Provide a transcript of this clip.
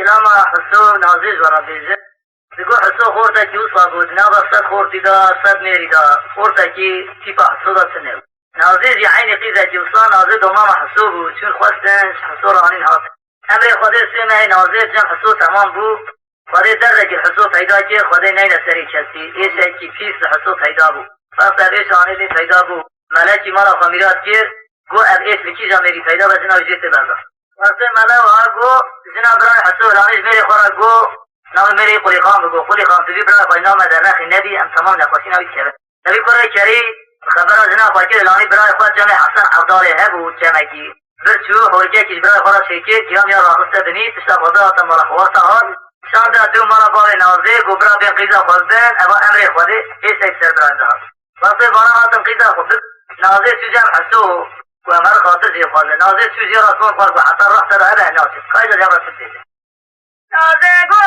لما حسو نازیز ورا بیزه بگو حسو خورتا کی اوصا بود نابا صد خورتی دا صد میری دا خورتا کی تیپا حسو دا سنو نازیز عین قیزه کی اوصا نازیز دومام حسو بود چون خواستن حسو رانین هات امر خود سمه نازیز جم حسو تمام بود خود درک حسو پیدا کی خود نین سری چستی ایسا کی پیس حسو پیدا بود فاصل ایش آنیدی پیدا بود ملکی مالا خمیرات کر گو اب ایس لکی جا میری پیدا بزنا جیت بزا وقتی ملا وها گو زنا برای حسو رانیز میری خورا گو نام میری قلی خان بگو قلی خان تبی برای خواهی نام در نخی نبی ام تمام نقاشی نوید کرد نبی کرای کری خبر زنا خواهی که لانی برای خواهد جمع حسن عبداله هبو جمعی برچو حورجه کش برای خورا شیکر کیام یا راقصه بنی تشتا خدا مالا خواسته هاد شاند دو مالا باقی نازه گو برای بین قیزا خواستن اما امر خواهده ایسا اکسر برای دار وقتی بانا هاتم قیزا خود نازه سو جمع حسو و امر خاطر زیر خواهده نازه سو زیر رسمان خواهد و حسن رخت را هبه ناسد قایده جمع رسد دیده نازه گو